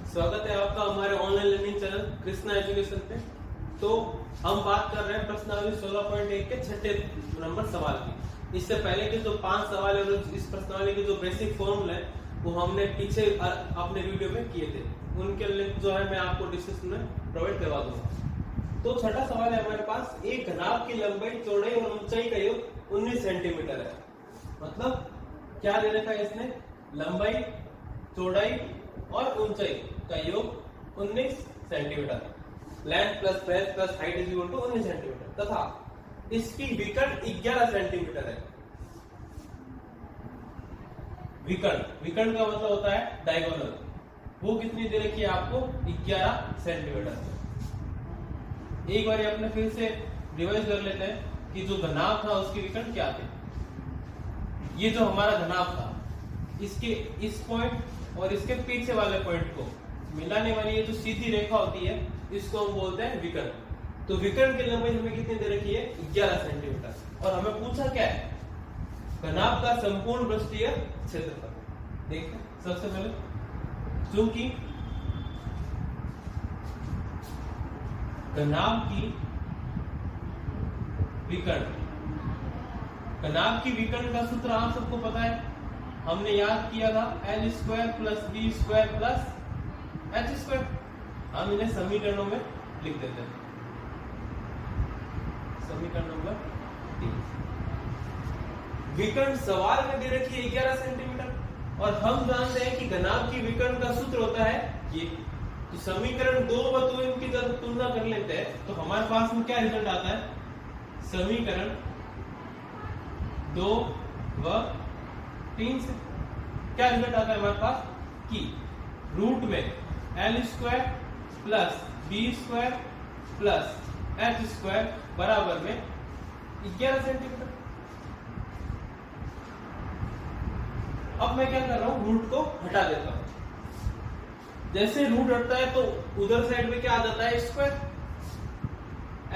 स्वागत है आपका हमारे online learning channel Krishna education पे। तो हम बात कर रहे हैं प्रश्नावली 16.1 के छठे नंबर सवाल की। इससे पहले के जो 5 सवाल है और इस प्रश्नावली के जो बेसिक फॉर्मूला है वो हमने पीछे अपने वीडियो में किए थे, उनके लिंक जो है मैं आपको डिस्क्रिप्शन में प्रोवाइड करवा दूंगा। तो छठा सवाल है हमारे पास, एक घनाभ की लंबाई, चौड़ाई और ऊंचाई का योग 19 सेंटीमीटर है। मतलब क्या दे रखा है इसने, लंबाई, चौड़ाई और ऊंचाई का योग 19 centimetre, length plus breadth plus height is equal to 19 centimetre, तथा इसकी विकर्ण 11 सेंटीमीटर है। विकर्ण का मतलब होता है डायगोनल, वो कितनी दे रखी है आपको, 11 सेंटीमीटर। एक बार अपने फिर से रिवाइज कर लेते हैं कि जो घनाभ था उसकी विकर्ण क्या थे। ये जो हमारा घनाभ था, इसके इस पॉइंट और इसके पीछे वाले पॉइंट को मिलाने वाली ये जो सीधी रेखा होती है इसको हम बोलते हैं विकर्ण। तो विकर्ण की लंबाई हमें कितनी दे रखी है, 11 सेंटीमीटर। और हमें पूछा क्या है, घनाभ का संपूर्ण पृष्ठीय क्षेत्रफल। देखते हैं सबसे पहले, चूंकि घनाभ की विकर्ण का सूत्र आप सबको पता है, हमने याद किया था L square plus b square plus h square. हम इन्हें समीकरणों में लिख देते हैं। समीकरण नंबर 3, विकर्ण सवाल में दे रखी है 11 सेंटीमीटर और हम जानते हैं कि घनाभ की विकर्ण का सूत्र होता है ये। तो समीकरण 2 व 3 की जब तुलना कर लेते हैं तो हमारे पास में क्या रिजल्ट आता है, समीकरण 2 व 3 से क्या रिजल्ट आता है हमारे पास कि रूट में L square plus b square plus h square बराबर में 11 सेंटीमीटर। अब मैं क्या कर रहा हूं, रूट को हटा देता हूं। जैसे रूट हटता है तो उधर साइड में क्या आ जाता है, square.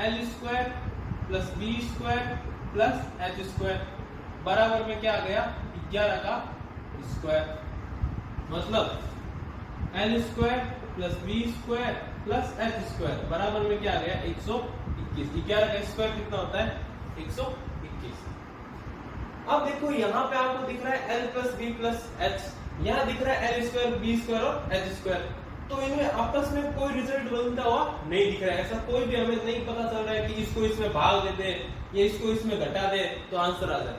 L square plus b square plus h square बराबर में क्या आ गया, 11 का स्क्वायर। मतलब L square plus b square plus h square बराबर में क्या आ गया, 121। 11 का स्क्वायर कितना होता है, 121। अब देखो यहाँ पे आपको दिख रहा है L plus b plus h, यहाँ दिख रहा है L स्क्वायर बी स्क्वायर और एच स्क्वायर। तो इनमें आपस में कोई रिजल्ट बनता हुआ नहीं दिख रहा है। ऐसा कोई भी हमें नहीं पता चल रहा है कि इसको इसमें भाग दे दे या इसको इसमें घटा दे तो आंसर आ जाए।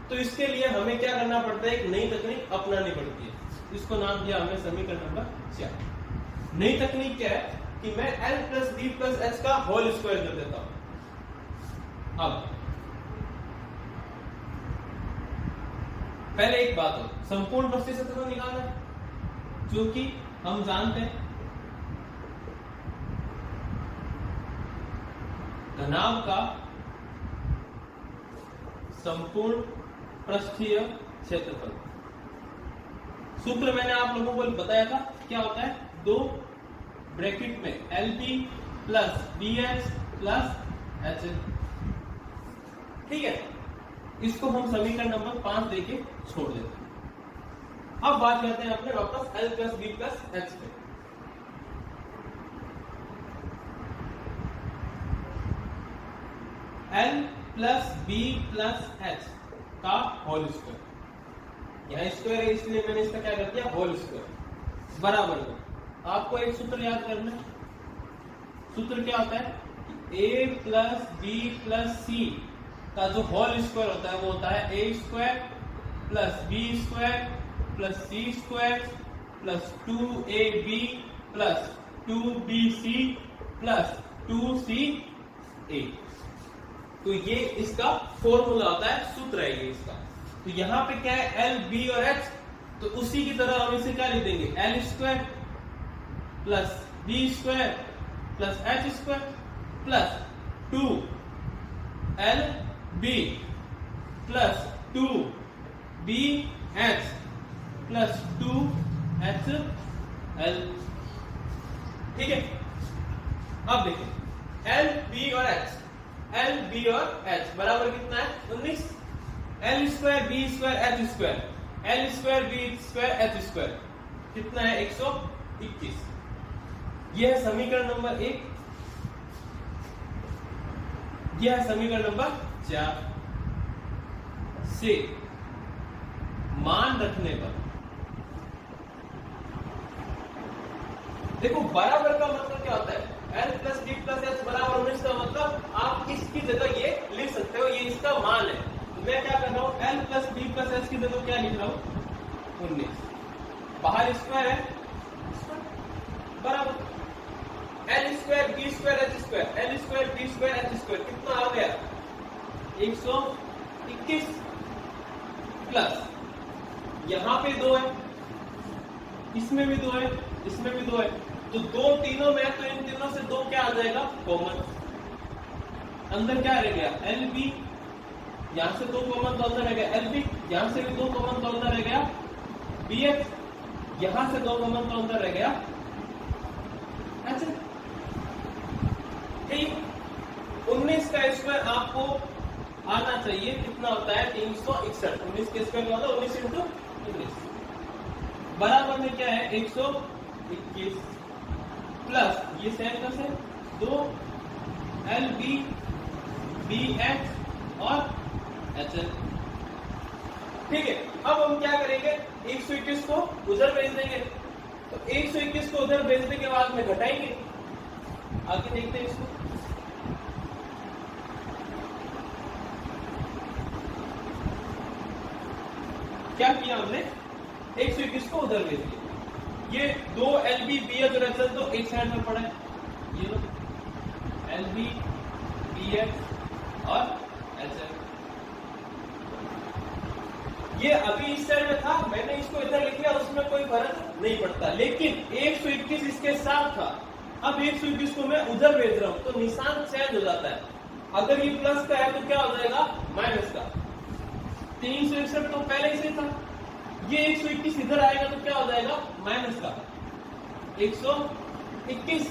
तो इसके लिए हमें क्या करना पड़ता है, एक नई तकनीक अपनानी पड़ती है। इसको नाम दिया हमने समीकरण नंबर 4। नई तकनीक क्या है कि मैं L plus b plus h का होल स्क्वायर कर देता हूं। अब पहले एक बात हो, संपूर्ण पृष्ठीय क्षेत्रफल निकालना है, क्योंकि हम जानते हैं घनाभ का संपूर्ण पृष्ठीय क्षेत्रफल सूत्र मैंने आप लोगों को बताया था, क्या होता है, 2 ब्रैकेट में LB plus BH plus HL। ठीक है, इसको हम समीकरण नंबर 5 देके छोड़ देते हैं। अब बात करते हैं अपने वापस L plus B plus H पे। L plus B plus H का होल स्क्वायर, यहाँ स्क्वायर है इसलिए मैंने इसका क्या कर दिया, होल स्क्वायर बराबर में। आपको एक सूत्र याद करना है, सूत्र क्या होता है, a प्लस बी प्लस सी का जो होल स्क्वायर होता है वो होता है a square plus b square plus c square plus 2ab plus 2bc plus 2ca। तो ये इसका फॉर्मूला होता है, सूत्र है ये इसका। तो यहाँ पे क्या है, L, B और H, तो उसी की तरह हम इसे क्या लिख देंगे, L square plus B square plus H square plus 2L B plus 2BH plus 2HL। ठीक है, अब देखिए L, B और H, L, B और H बराबर कितना है, 19। L square b square h square, L square b square h square कितना है, 121। ये है समीकरण नंबर 1, यह है समीकरण नंबर 4 से मान रखने पर देखो बराबर का मतलब क्या होता है, L plus D plus H बराबर 19 का मतलब आप इसकी जगह ये लिख सकते हो, ये इसका मान है। तो मैं क्या कर रहा हूं, L plus D plus H की जगह क्या लिख रहा हूं 19, बाहर स्क्वायर है बराबर L square b square h square, L square b square h square कितना आ गया 121 प्लस यहां पे 2 है, इसमें भी 2 है, इसमें भी 2 है, तो 2 तीनों में है तो इन तीनों से 2 क्या आ जाएगा कॉमन, अंदर क्या रह गया एल बी, यहां से 2 कॉमन तो अंदर रह गया एल बी, यहां से भी 2 कॉमन तो अंदर रह गया बी एच, यहां से 2 कॉमन तो अंदर रह गया एच। ठीक, 19 का स्क्वायर आपको आना चाहिए कितना होता है 361, 19 के स्क्वायर का होता है 19 इंटू 19 बराबर में क्या है 121 प्लस ये सेम का same 2 L B B H और एच एल। ठीक है, अब हम क्या करेंगे 121 को उधर भेज देंगे, तो 121 को उधर भेजने के बाद में घटाएंगे, आगे देखते हैं इसको। क्या किया हमने 121 को उधर भेज दिया, ये 2 एल बी बी एच और एच एल तो एक साइड में पड़ा है, ये लो एल बी बी एच और एच एल, ये अभी इस साइड में था, मैंने इसको इधर लिख लिया, उसमें कोई फर्क नहीं पड़ता, लेकिन 121 इसके साथ था, अब 121 को मैं उधर भेज रहा हूं तो निशान चेंज हो जाता है, अगर ये प्लस का है तो क्या हो जाएगा माइनस का, 361 तो पहले से था, ये 121 इधर आएगा तो क्या हो जाएगा माइनस का 121,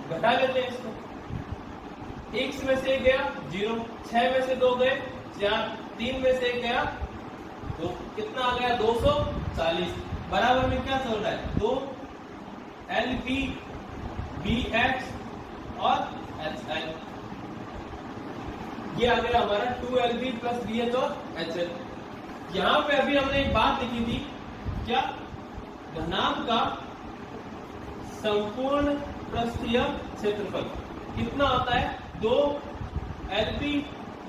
घटा लेते हैं इसको, 1 में से 1 गया 0, 6 में से 2 गए 4, 3 में से 1 गया तो कितना आ गया 240, बराबर में क्या चल रहा है 2 एल बी बी एच और एच एल, ये आ गया हमारा 2 L B plus B H और एच एल। यहां पे अभी हमने एक बात लिखी थी, क्या घनाभ का संपूर्ण पृष्ठीय क्षेत्रफल कितना होता है 2 L B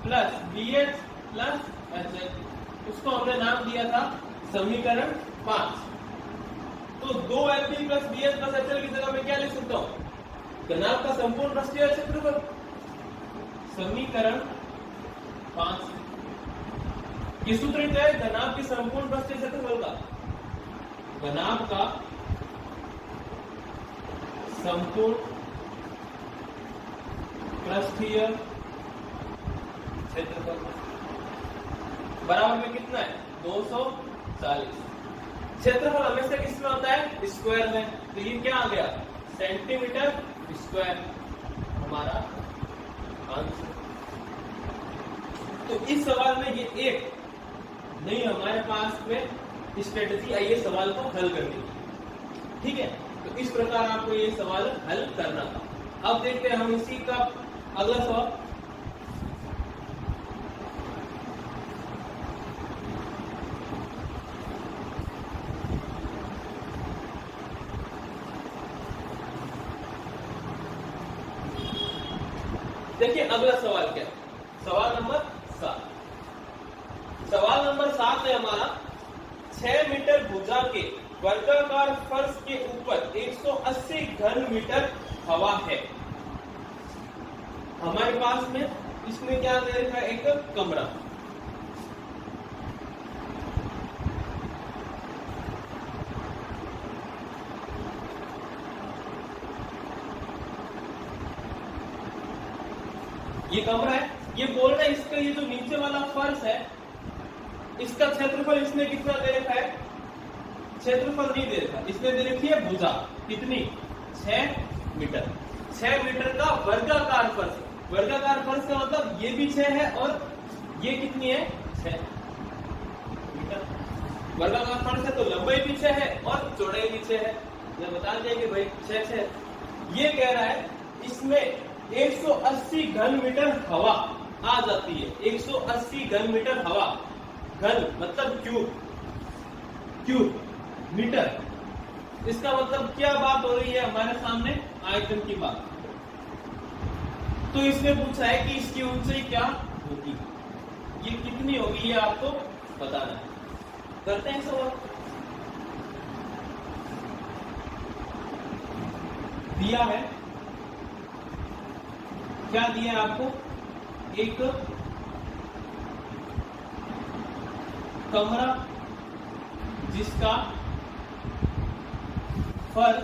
plus B H plus H L, उसको हमने नाम दिया था समीकरण 5। तो 2 L B plus B H plus H L की जगह मैं क्या लिख सकता हूं घनाभ का संपूर्ण पृष्ठीय क्षेत्रफल, समीकरण 5। ये सूत्र क्या है घनाभ के संपूर्ण पृष्ठीय क्षेत्रफल का, घनाभ का संपूर्ण पृष्ठीय क्षेत्रफल बराबर में कितना है 240, क्षेत्रफल हमेशा किसमें होता है स्क्वायर में, तो ये क्या आ गया सेंटीमीटर स्क्वायर हमारा आंसर। तो इस सवाल में ये एक नहीं हमारे पास में स्ट्रेटजी आई है सवाल को हल करने की, ठीक है, तो इस प्रकार आपको ये सवाल हल करना था। अब देखते हैं हम इसी का अगला सवाल। देखिए अगला सवाल क्या है, सवाल नंबर 7। सवाल नंबर 7 है हमारा 6 मीटर भुजा के वर्गाकार फर्श के ऊपर 180 घन मीटर हवा है, हमारे पास में इसमें क्या दे रखा है एक कमरा, ये कमरा है, ये बोल रहा है इसका ये जो नीचे वाला फर्श है इसका क्षेत्रफल इसने कितना दे रखा है, क्षेत्रफल नहीं दे रखा, इसने दे रखी है भुजा कितनी 6 मीटर, 6 मीटर का वर्गाकार फर्श, वर्गाकार फर्श का मतलब ये भी 6 है और ये कितनी है 6 मीटर, वर्गाकार फर्श है तो लंबाई भी 6 है और चौड़ाई भी 6 है, ये बता दिया कि भाई 6 6 ये कह रहा है इसमें 180 घन मीटर हवा आ जाती है। 180 घन मीटर हवा, घन मतलब क्यूब मीटर। इसका मतलब क्या बात हो रही है हमारे सामने? आयतन की बात। तो इसने पूछा है कि इसकी ऊंचाई क्या होगी, ये कितनी होगी, ये आपको बताना है। करते हैं सवाल। दिया है, क्या दिया है आपको? एक कमरा जिसका फर्श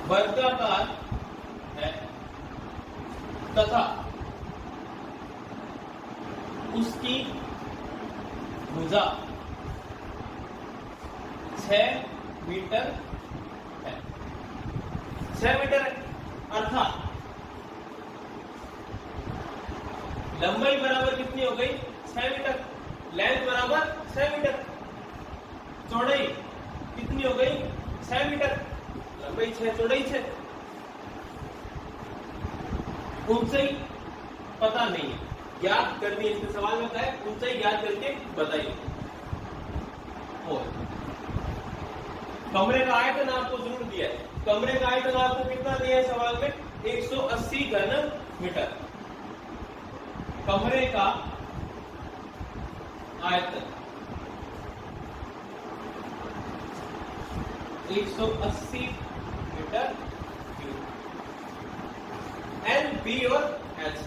वर्गाकार है तथा उसकी भुजा 6 मीटर है। 6 मीटर है, अर्थात लंबाई बराबर कितनी हो गई? 6 मीटर। लेंथ बराबर 6 मीटर। चौड़ाई कितनी हो गई? 6 मीटर। लंबाई 6, चौड़ाई 6। ऊंचाई पता नहीं है, ज्ञात करनी है। इसके सवाल में बताया ऊंचाई ज्ञात करके बताइए। और कमरे का आयतन आपको जरूर दिया है। कमरे का आयतन आपको कितना दिया है सवाल में? 180 घन मीटर। कमरे का आयतन 180 मीटर क्यूब। एल, बी और एच।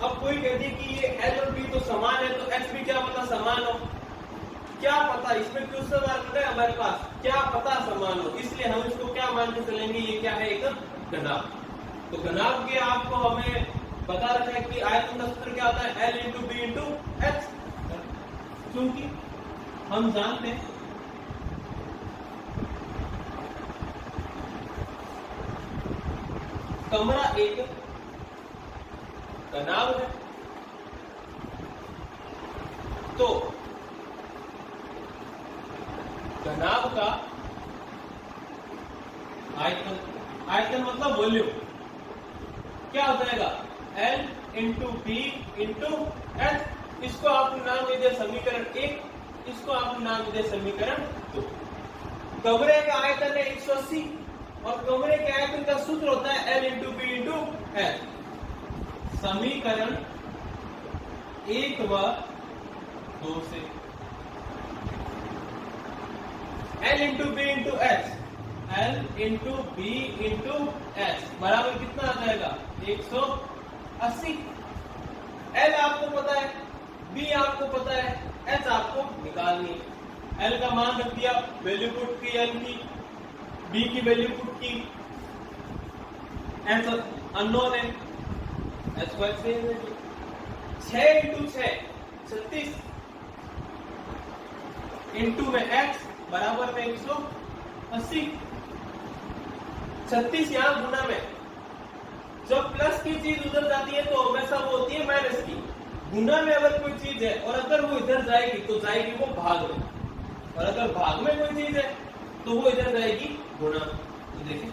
अब कोई कहती है कि ये एल और बी तो समान है, तो एच भी क्या पता समान हो? क्या पता, इसमें क्वेश्चन मार्क है हमारे पास, क्या पता समान हो। इसलिए हम इसको क्या मान के चलेंगे? ये क्या है? एक घनाभ। तो घनाभ के आपको हमें बता रखा है कि आयतन का सूत्र क्या होता है? L into B into H. क्योंकि हम जानते हैं कमरा एक घनाभ है, तो घनाभ का आयतन, आयतन मतलब वॉल्यूम, क्या हो जाएगा? L into B into H. इसको आपने नाम दे दिया समीकरण 1, इसको आपने नाम दे दिया समीकरण 2। कमरे का आयतन है 180 और कमरे के आयतन का सूत्र होता है L into B into H. समीकरण 1 व 2 से L into B into H, L into B into H बराबर कितना आ जाएगा? 180। L आपको पता है, B आपको पता है, H आपको निकालनी है। L का मान रख दिया, वैल्यू पुट की L की, B की वैल्यू पुट की, H अननोन है, H को से 6 इंटू 6 36 इंटू में X बराबर में 180। 36 यहां गुना में, जब प्लस की चीज उधर जाती है तो हमेशा वो होती है माइनस की। गुना में अगर कोई चीज है और अगर वो इधर जाएगी तो जाएगी वो भाग में, और अगर भाग में कोई चीज है तो वो इधर जाएगी गुना। तो देखिए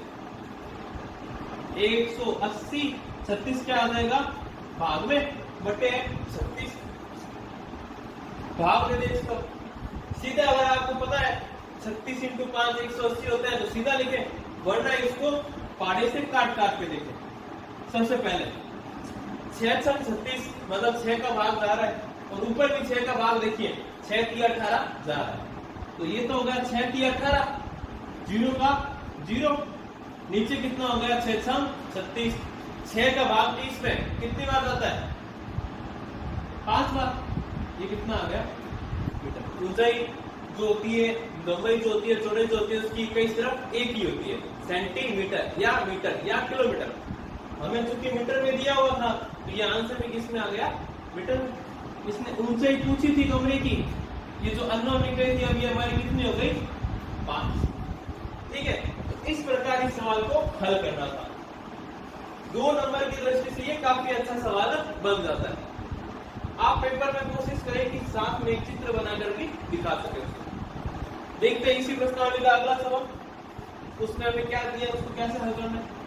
180 36 क्या आ जाएगा? भाग में बटे 36, भाग दे इसको सीधा। अगर आपको पता है 36 इंटू 5 180 होता है तो सीधा लिखे, वरना इसको पाड़े से काट काट के देखें। सबसे पहले 6 छक 36 मतलब 6 का भाग जा रहा है, और ऊपर भी 6 का भाग देखिए, 6 3 18 जा रहा है। तो ये तो हो गया 6 3 18, 0 का 0। नीचे कितना हो गया? 6 छक 36। 6 का भाग 30 में कितनी बार जाता है? 5 बार। ये कितना आ गया? मीटर। ऊंचाई जो होती है, लंबाई जो होती है, चौड़ाई जो होती है, उसकी इकाई सिर्फ एक ही होती है, सेंटीमीटर या मीटर या किलोमीटर। हमें चूंकि मीटर में दिया हुआ था तो ये आंसर भी किसमें आ गया? मीटर में। इसने ऊंचाई पूछी थी कमरे की, ये जो अननोन इकाई थी अभी हमारी कितनी हो गई? 5। ठीक है, तो इस प्रकार इस सवाल को हल करना था। 2 नंबर की दृष्टि से ये काफी अच्छा सवाल बन जाता है। आप पेपर में कोशिश करें कि साथ में एक चित्र बनाकर भी दिखा सके। देखते हैं इसी प्रश्नावली का अगला सवाल। उसमें हमें क्या दिया, उसको कैसे हल करना है।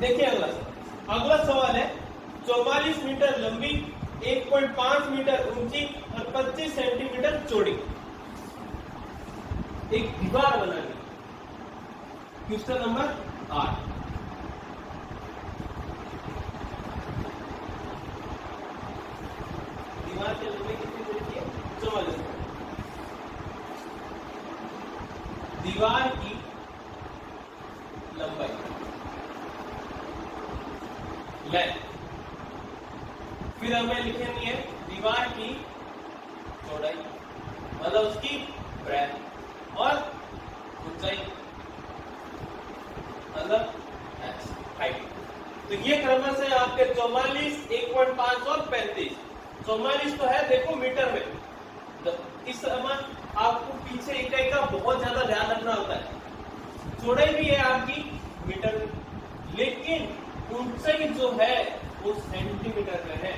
देखिए अगला सवाल है 44 मीटर लंबी, 1.5 मीटर ऊंची और 25 सेंटीमीटर चौड़ी एक दीवार बनानी। Question number 8। दीवार की लंबाई कितनी होती है? 44। दीवार की लंबाई लेंथ, फिर हमें लिखनी है दीवार की चौड़ाई मतलब उसकी ब्रेथ और ऊंचाई मतलब हाइट। तो ये क्रम से आपके 44, 1.5 और 35। 44 तो है देखो मीटर में, तो इस समय आपको पीछे इकाई का बहुत ज्यादा ध्यान रखना होता है। चौड़ाई भी है आपकी मीटर में, लेकिन ऊंचाई जो है वो सेंटीमीटर में है।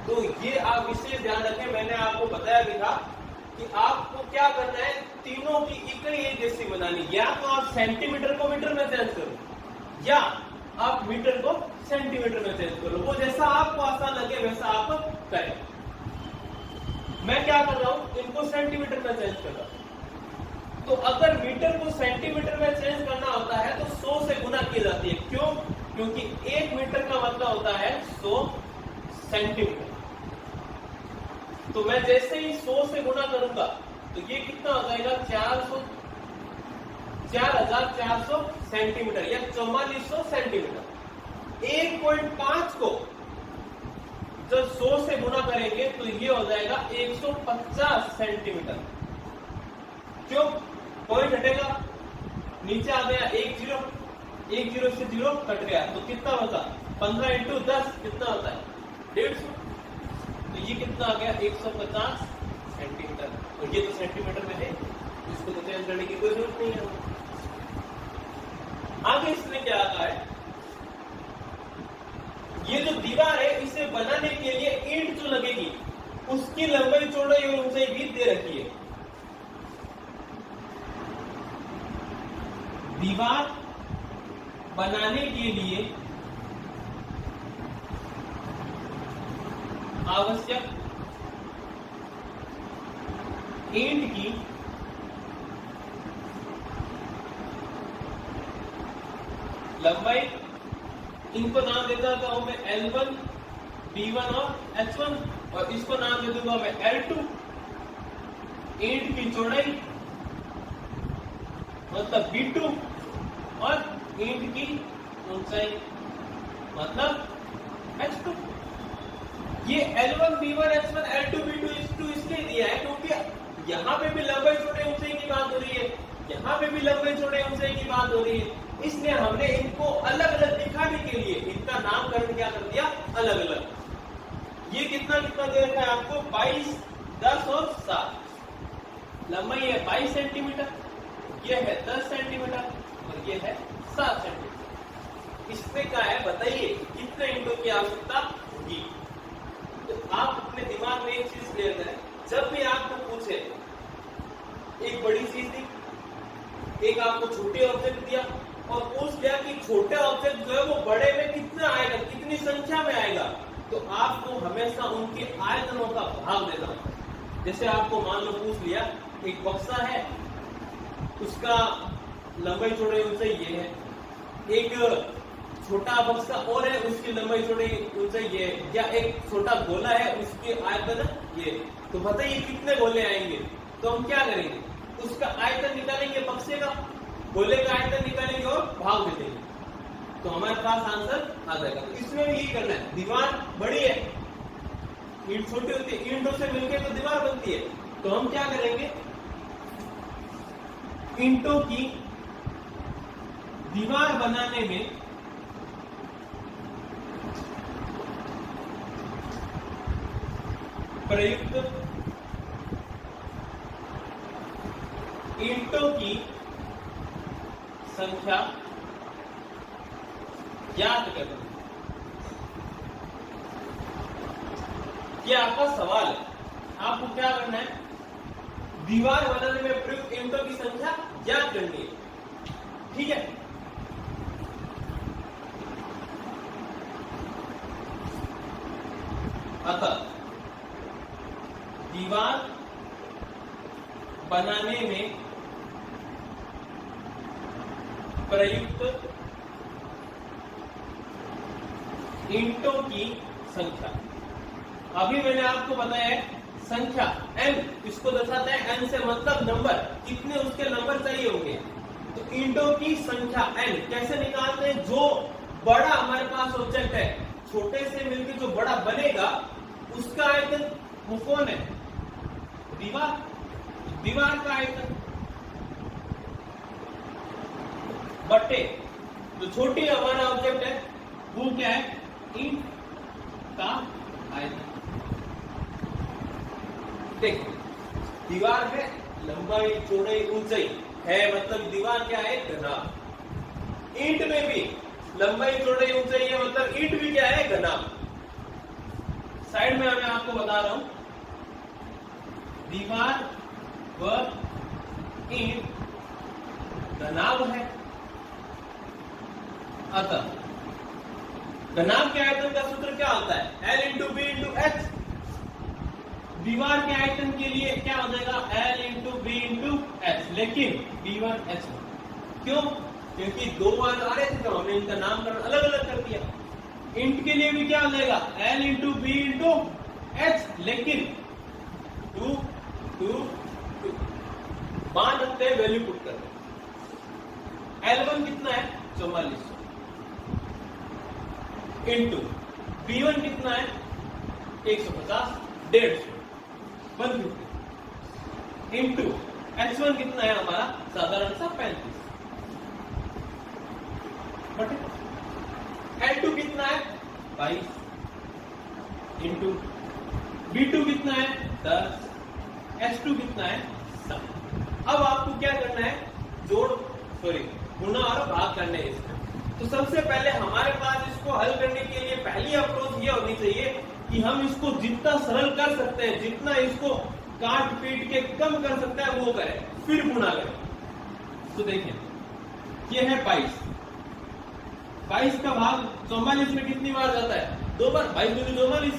तो ये आप विशेष ध्यान रखें। मैंने आपको बताया भी था कि आपको क्या करना है, तीनों की इकाई एक जैसी बनानी। या तो आप सेंटीमीटर को मीटर में चेंज करो या आप मीटर को सेंटीमीटर में चेंज करो, वो जैसा आपको आसान लगे वैसा आप करें। मैं क्या कर रहा हूं, इनको सेंटीमीटर में चेंज कर रहा हूं। तो अगर मीटर को सेंटीमीटर में चेंज करना होता है तो 100 से गुना की जाती है। क्यों? क्योंकि 1 मीटर का मतलब होता है 100 सेंटीमीटर। तो मैं जैसे ही 100 से गुना करूंगा तो ये कितना हो जाएगा, 4400 सेंटीमीटर या 4400 सेंटीमीटर। 1.5 को जब 100 से गुना करेंगे तो ये हो जाएगा 150 सेंटीमीटर। क्यों? पॉइंट हटेगा, नीचे आ गया 1 0, 1 0 से 0 कट गया, तो कितना होता, 15 इंटू 10 कितना होता है, 150। तो ये कितना आ गया, 150 सेंटीमीटर। और ये तो सेंटीमीटर में है, इसको तो चेंज करने की कोई जरूरत नहीं है। आगे इसमें क्या आता है, ये जो दीवार है इसे बनाने के लिए ईंट जो लगेगी उसकी लंबाई, चौड़ाई और ऊंचाई भी दे रखी है। दीवार बनाने के लिए आवश्यक ईंट की लंबाई, इनको नाम देता हूं मैं L1, B1 और H1, और इसको नाम दे दूंगा मैं L2। ईंट की चौड़ाई मतलब B2 और ईंट की ऊंचाई मतलब H2। ये L1, B1, H1, L2, B2, H2 इसलिए दिया है क्योंकि यहाँ पे भी लंबाई चौड़ाई ऊंचाई की बात हो रही है, यहाँ पे भी लंबाई चौड़ाई ऊंचाई की बात हो रही है। इसलिए हमने इनको अलग अलग दिखाने के लिए इनका नामकरण क्या कर दिया, अलग अलग। ये कितना कितना दे रखा है आपको, 22, 10 और 7। लंबाई है 22 सेंटीमीटर, ये है 10 सेंटीमीटर और ये है 7 सेंटीमीटर। इसमें क्या है बताइए, कितने ईंटों की आवश्यकता होगी। तो आप अपने दिमाग में एक चीज क्लियर करें, जब भी आपको पूछे एक बड़ी चीज दी, एक आपको छोटे ऑब्जेक्ट दिया और पूछ लिया कि छोटे ऑब्जेक्ट जो है वो बड़े में कितना आएगा, कितनी संख्या में आएगा, तो आपको हमेशा उनके आयतनों का भाग देना होता है। जैसे आपको मान लो पूछ लिया एक बक्सा है, उसका लंबाई चौड़ाई ऊंचाई ये है, एक छोटा बक्सा और है उसकी लंबाई चौड़ाई ऊंचाई ये है, या एक छोटा गोला है उसकी आयतन ये, तो बताइए कितने गोले आएंगे। तो हम क्या करेंगे, उसका आयतन निकालेंगे, बक्से का गोले का आयतन निकालेंगे और भाग दे देंगे, तो हमारे पास आंसर आ जाएगा। तो इसमें भी यही करना है, दीवार बड़ी है, ईंट छोटी होती है, ईंटों से मिलकर तो दीवार बनती है। तो हम क्या करेंगे, ईंटों की दीवार बनाने में प्रयुक्त ईंटों की संख्या ज्ञात करें। ये आपका सवाल है, आपको क्या करना है, दीवार बनाने में प्रयुक्त ईंटों की संख्या ज्ञात करनी है। ठीक है, अतः दीवार बनाने में प्रयुक्त ईंटों की संख्या, अभी मैंने आपको बताया है संख्या n, इसको दर्शाता है n से मतलब नंबर, कितने उसके नंबर चाहिए होंगे। तो ईंटों की संख्या n कैसे निकालते हैं, जो बड़ा हमारे पास ऑब्जेक्ट है, छोटे से मिलकर जो बड़ा बनेगा उसका आयतन वो कौन है, दीवार, दीवार का आयतन बट्टे जो छोटी हमारा ऑब्जेक्ट है वो क्या है, ईंट का आयतन। देखो दीवार में लंबाई चौड़ाई ऊंचाई है, मतलब दीवार क्या है, घनाभ। ईंट में भी लंबाई चौड़ाई ऊंचाई है, मतलब ईंट भी क्या है, घनाभ। साइड में मैं आपको बता रहा हूं, दीवार व ईंट घनाभ है, अतः घनाभ के आयतन का सूत्र क्या होता है, L into B into H. दीवार के आयतन के लिए क्या हो जाएगा, L into B into H, लेकिन B1 H1 क्यों, क्योंकि दो बार आ रहे थे तो हमने इनका नामकरण अलग अलग कर दिया। इंट के लिए भी क्या हो जाएगा, L into B into H, लेकिन 2 2 2 मान रखते हैं, वैल्यू पुट करते हैं। L1 कितना है, 4400 इंटू B1 कितना है, 150 150 150 इंटू H1 कितना है हमारा, साधारण सा 35 बटे L2 कितना है, 22 इंटू B2 कितना है, 10, H2 कितना है, 7। अब आपको क्या करना है, गुणा और भाग करने हैं इसमें। तो सबसे पहले हमारे पास इसको हल करने के लिए पहली अप्रोच ये होनी चाहिए कि हम इसको जितना सरल कर सकते हैं, जितना इसको काट पीट के कम कर सकते हैं वो करें, फिर गुणा करें। तो देखें ये है 22, 22 का भाग 44 में कितनी बार जाता है, 2 बार, 22 दूनी 44,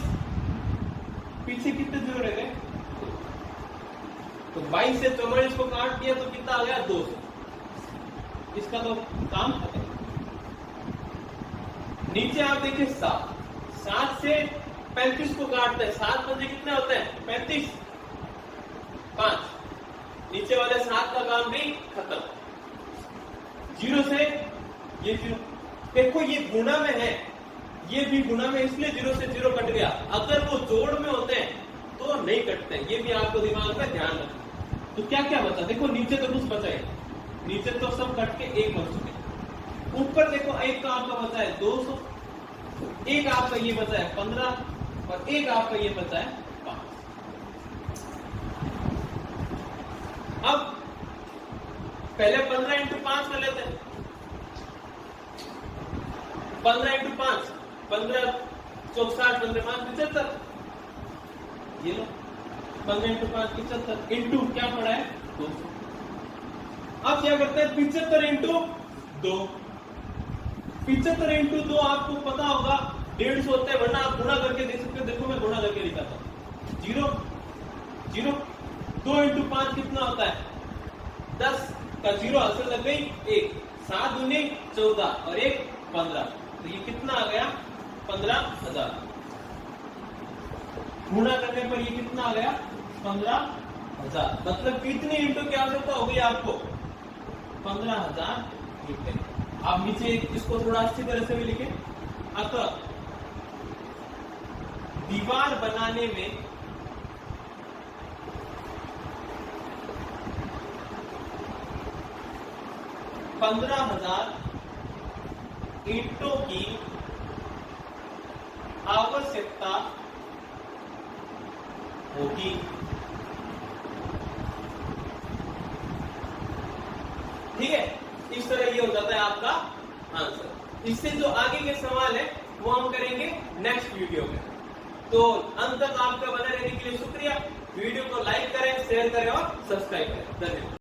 पीछे कितने जीरो रह गए, तो 22 से 44 को काट दिया तो कितना आ गया, 200। इसका तो काम खत्म। नीचे आप देखिए 7, 7 से 35 को काटते हैं, 7 पंजे कितने होते हैं, 35, 5, नीचे वाले 7 का काम भी खत्म। 0 से ये 0, देखो ये गुणा में है, ये भी गुणा में, इसलिए 0 से 0 कट गया। अगर वो जोड़ में होते हैं तो नहीं कटते, ये भी आपको दिमाग में ध्यान रखना। तो क्या क्या बचा, देखो नीचे तो कुछ बचा है, नीचे तो सब कट के 1 बन चुके। ऊपर देखो 1 का आपका बचा है 200, 1 आपका ये बचा है 15 और 1 आपका ये बचा है 5। अब पहले 15 इंटू 5 कर लेते हैं। 15 इंटू 5, 15 चौक 60, 15 5 75, ये लो 15 इंटू 5 75 इंटू क्या पड़ा है 200। अब क्या करते हैं 75 इंटू 2, 75 इंटू 2 आपको पता होगा 150 होता है, वरना आप गुणा करके देख सकते हो। देखो मैं गुणा करके दिखाता हूं, 0 0, 2 इंटू 5 कितना होता है 10 का 0 आंसर लग गई 1, 7 दूनी 14 और 1 15, तो ये कितना आ गया 15,000। गुणा करने पर ये कितना आ गया 15,000, मतलब कितनी इंटू की आवश्यकता होगी आपको 15,000 मीटर। आप नीचे इसको थोड़ा अच्छी तरह से भी लिखें। अतः दीवार बनाने में $15,000 ईंटों की आवश्यकता होगी। ठीक है, इस तरह ये हो जाता है आपका आंसर। इससे जो आगे के सवाल है वो हम करेंगे नेक्स्ट वीडियो में। तो अंत तक आपका बने रहने के लिए शुक्रिया। वीडियो को लाइक करें, शेयर करें और सब्सक्राइब करें। धन्यवाद।